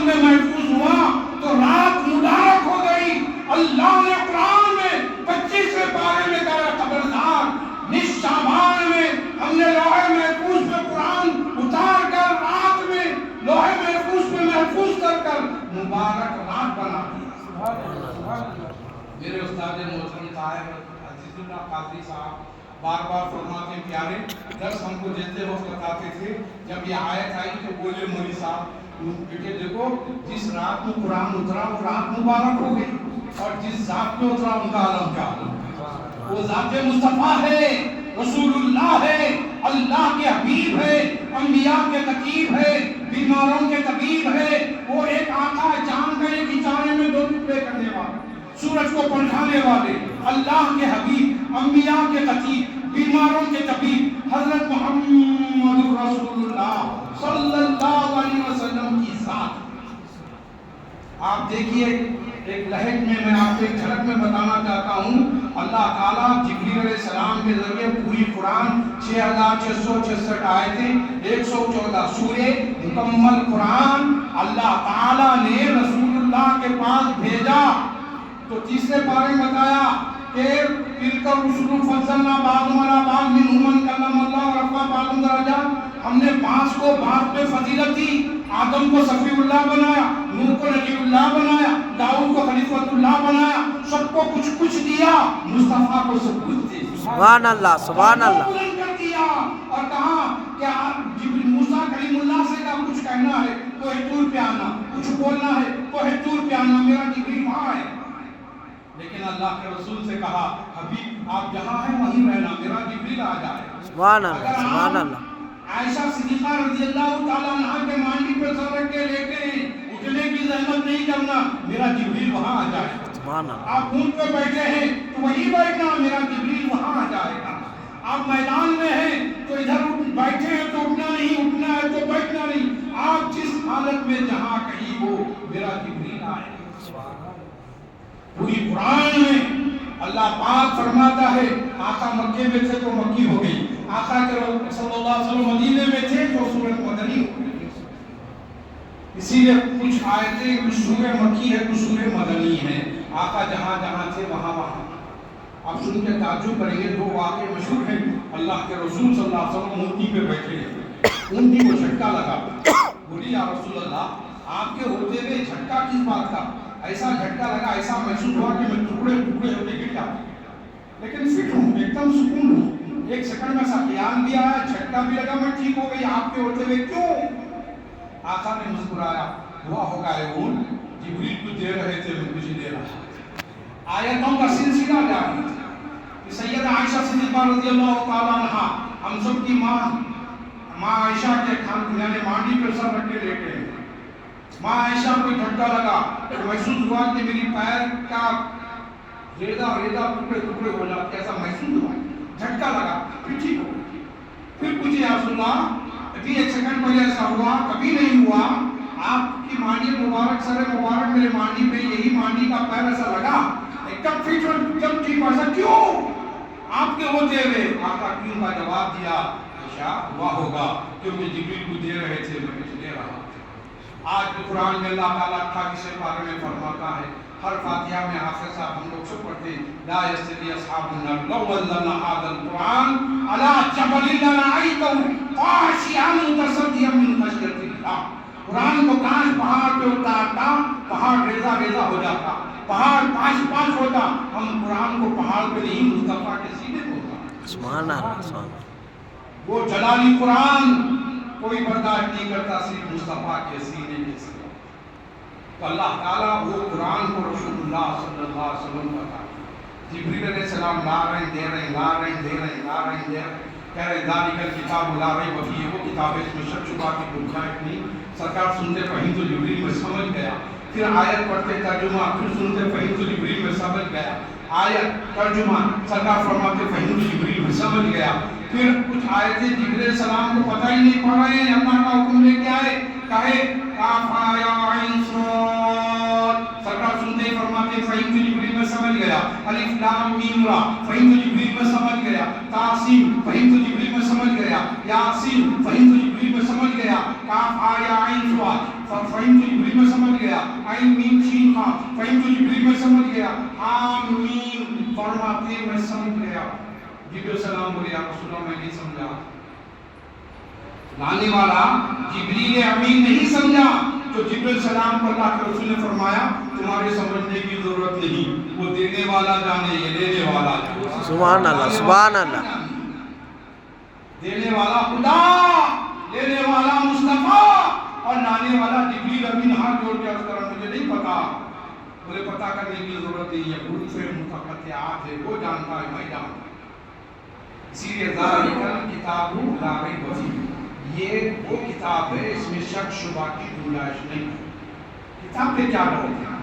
اس میں محفوظ ہوا تو رات مبارک ہو گئی. اللہ نے قرآن میں 25ویں پارے میں کہا خبردار نصف شعبان میں ہم نے لوح محفوظ میں قرآن اتار کر رات میں لوح محفوظ میں محفوظ کر مبارک رات بنا دیا. میرے استاد محترم صاحب عزیز اللہ قادری صاحب بار بار فرماتے ہیں پیارے درس ہم کو دیتے وقت بتاتے تھے جب یہ آیت آئی تو بولے مولوی صاحب بیٹے دیکھو جس رات میں قرآن اترا وہ رات مبارک ہو گئی اور جس ذات میں اترا ان کا عالم کیا عالم. وہ ذات مصطفیٰ ہے, رسول اللہ ہے, اللہ کے حبیب ہے, انبیاء کے خطیب ہے, بیماروں کے طبیب ہے. وہ ایک آقا چاند کا ایک اشارے میں 2 ٹکڑے کرنے والے, سورج کو پلٹانے والے, اللہ کے حبیب, انبیاء کے خطیب, بیماروں کے طبیب حضرت محمد رسول اللہ صلی اللہ علیہ وسلم کی ذات. آپ دیکھیے ایک لہج میں آپ کو ایک جھلک میں بتانا چاہتا ہوں. اللہ تعالیٰ جبریل علیہ السلام کے ذریعے پوری قرآن 6666 آیتیں 114 سورے مکمل قرآن اللہ تعالیٰ نے رسول اللہ کے پاس بھیجا. تو تیسرے پارے میں بتایا کہ تلک الرسل فضلنا بعضهم علی بعض منهم من کلم اللہ ورفع بعضهم درجات. ہم نے بعض کو بعض پہ فضیلت دی. آدم کو صفی اللہ بنایا, نوح کو نبی اللہ بنایا, داؤد کو خلیفۃ اللہ بنایا. سب کو کچھ کچھ دیا, مصطفیٰ کو سب کچھ دیا. سبحان اللہ سبحان اللہ. دیا اور کہا کہ موسیٰ کلیم اللہ سے کہا کچھ کہنا ہے تو طور پہ آنا, کچھ بولنا ہے تو طور پہ آنا, میرا جبریل وہاں ہے. لیکن اللہ کے رسول سے کہا حبیب آپ جہاں ہیں وہیں رہنا, میرا جبریل آ جائے. سبحان اللہ سبحان اللہ. عائشہ صدیقہ رضی اللہ تعالیٰ عنہ کے مانڈی پہ سر رکھ کے لیٹے ہیں, اٹھنے کی زحمت نہیں کرنا, میرا جبریل وہاں آ جائے. سبحان اللہ. آپ اونٹ پہ بیٹھے ہیں تو وہیں بیٹھنا, میرا جبریل وہاں آ جائے گا. آپ میدان میں ہیں تو ادھر بیٹھے ہیں تو اٹھنا نہیں, اٹھنا ہے تو بیٹھنا نہیں. آپ جس حالت میں جہاں کہیں ہو میرا جبریل آئے گا. پوری قرآن میں اللہ پاک فرماتا ہے آقا مکے میں تھے تو مکی ہو گئی, آقا کے صلی اللہ علیہ وسلم مدینے میں تھے تو سورۃ مدنی ہو گئی. اسی لیے کچھ آیتیں کچھ سورہ مکی ہے کچھ سورہ مدنی ہیں. آقا جہاں جہاں تھے وہاں وہاں. آپ سن کے تعجب کریں گے, 2 واقعے مشہور ہیں. اللہ کے رسول صلی اللہ علیہ وسلم اونٹی پہ بیٹھے ہیں, اونٹی کو جھٹکا لگا, بولی یا رسول اللہ آپ کے ہوتے ہوئے جھٹکا کس بات کا؟ ایسا جھٹکا لگا, ایسا محسوس ہوا کہ میں ٹکڑے ٹکڑے ہوتے گر جاتا, لیکن فٹ ہوں, ایک دم سکون ہوں. 1 سیکنڈ میں ایسا خیال بھی آیا, جھٹکا بھی لگا, میں ٹھیک ہو گئی. آپ کے ہوتے ہوئے کیوں؟ آقا نے مسکرایا, ہوا ہوگا اے اونٹ, جبریل کچھ دے رہے تھے میں کچھ دے رہا. آیتوں کا سلسلہ جاری. سیدہ عائشہ صدیقہ رضی اللہ تعالیٰ عنہ ہم سب کی ماں عائشہ کے خان یعنی مانڈی پر سر رکھ کے لیٹے ہیں. ماں عائشہ کو جھٹکا لگا تو محسوس ہوا کہ میری پیر کا ریزہ ٹکڑے ٹکڑے ہو جاتے, ایسا محسوس ہوا. جھٹکا لگا, پھر ٹھیک ہو گئی. پھر پوچھے یا رسول اللہ ابھی 1 سیکنڈ پہلے ایسا ہوا, کبھی نہیں ہوا. آپ کی مانڈی مبارک, سر مبارک میرے مانڈی پہ, یہی مانڈی کا پیر ایسا لگا, ایک دم فٹ ہو, جب ٹھیک ہوا. ایسا کیوں آپ کے ہوتے ہوئے؟ آقا کیوں کا جواب دیا, عائشہ ہوا ہوگا کیونکہ جبریل کو دے رہے تھے میں کچھ دے رہا. آج کے قرآن میں اللہ تعالیٰ 28 پارے میں فرماتا ہے, ہر فاتحہ میں حافظ صاحب ہم لوگ سب پڑھتے ہیں لا یستوی اصحاب النار لو انزلنا هذا القرآن على جبل لرأيته خاشعا متصدعا من خشیة اللہ. قرآن کو کاش پہاڑ پہ اتارتا, پہاڑ ریزہ ریزہ ہو جاتا, پہاڑ پاش پاش ہوتا. ہم قرآن کو پہاڑ پہ نہیں, مصطفیٰ کے سینے پہ ہوتا. سبحان اللہ سبحان اللہ. وہ جلالی قرآن کوئی برداشت نہیں کرتا, صرف مصطفیٰ کے سینے کے سوا. تو اللہ تعالیٰ وہ قرآن کو رسول اللہ صلی اللہ علیہ وسلم کا تھا. جبریل علیہ السلام لا رہے دے رہے لا رہے دے رہے لا رہے دے رہے, کہہ رہے ذالک الکتاب لا ریب فیہ, وہ کتاب ہے اس میں شک شبہ کی کوئی گنجائش نہیں. سرکار سنتے پڑھی تو جبریل میں سمجھ گیا, پھر آیت پڑھتے ترجمہ, پھر سنتے پڑھی تو جبریل میں سمجھ گیا. آیت ترجمہ سرکار فرماتے پڑھی تو جبریل میں سمجھ گیا. پھر کچھ آیتیں جبریل علیہ السلام کو پتہ ہی نہیں پڑھ رہے ہیں, اللہ کا حکم لے کے آئے, کہے کاف یا عین صاد, سرکار سنتے ہی فرماتے فہیم تو جبریل میں سمجھ گیا. الف لام میم را فہیم تو جبریل میں سمجھ گیا. تاسین فہیم تو جبریل میں سمجھ گیا. یاسین فہیم تو جبریل میں سمجھ گیا. کاف یا عین صاد فہیم تو جبریل میں سمجھ گیا، عین میم شین خا فہمت جبریل میں سمجھ گیا، آمین فرماتے میں سمجھ گیا۔ جبریل السلام بولے یا رسول اللہ میں نہیں سمجھا۔ لانے والا جبریل امین نہیں سمجھا تو جبریل السلام کو اللہ کے رسول نے فرمایا تمہارے سمجھنے کی ضرورت نہیں، وہ دینے والا جانے، یہ لینے والا جانے۔ سبحان اللہ سبحان اللہ۔ دینے والا خدا، لینے والا مصطفیٰ، اور لانے والا جبریل امین۔ ہاتھ جوڑ کے عرض کرا مجھے نہیں پتا، مجھے پتا کرنے کی ضرورت نہیں ہے، حروف متقطعات ہے وہ جانتا ہے، میں جانتا ہوں۔ اسی لیے ذالک الکتاب لا ریب فیہ، یہ وہ کتاب ہے اس میں شک شبہ کی گنجائش نہیں ہے۔ کتاب پہ کیا ڈاؤٹ ہے؟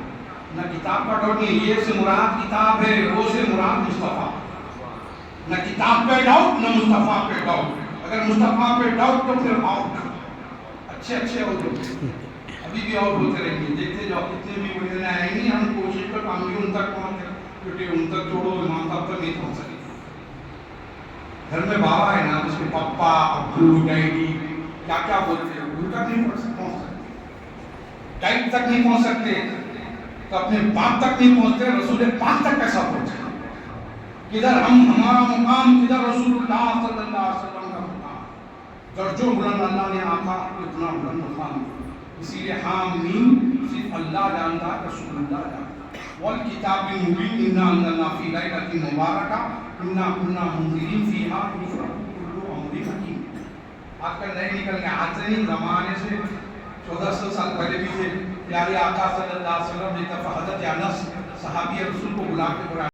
نہ کتاب کا ڈاؤٹ نہیں، یہ سے مراد کتاب ہے، وہ سے مراد مصطفیٰ۔ نہ کتاب پہ ڈاؤٹ نہ مصطفیٰ پہ ڈاؤٹ، اگر مصطفیٰ پہ ڈاؤٹ تو پھر آؤٹ، اچھے اچھے ہو جو ابھی بھی آؤٹ ہوتے رہیں گے، دیکھتے جاؤ کتنے بھی بڑے آئیں گے، ہم کوشش کر ہم بھی ان تک پہنچے، کیونکہ ان تک چھوڑو امام صاحب تک نہیں پہنچ سکے۔ گھر میں بابا ہے نا، اس کے پپا ابو ڈیڈی کیا کیا بولتے ہیں، ان تک نہیں پہنچ سکتے، ڈیڈ تک نہیں پہنچ سکتے تو اپنے باپ تک نہیں پہنچتے، رسول پاک تک کیسا پہنچے؟ کدھر ہمارا مقام، کدھر رسول اللہ صلی اللہ علیہ وسلم کا مقام؟ درجوں بلند اللہ نے آقا اتنا بلند مقام، اسی لیے حامیم صرف اللہ جانتا ہے، رسول اللہ جانتا ہے۔ والکتاب المبین انا انزلنا فی لیلۃ مبارکہ انا کنا منذرین فیہا یفرق کل امر حکیم۔ آج کل نئے نکل گئے، آج سے نہیں، زمانے سے 1400 سال پہلے بھی تھے۔ پیارے آقا صلی اللہ علیہ وسلم نے ایک دفعہ حضرت انس صحابی رسول کو بلا کے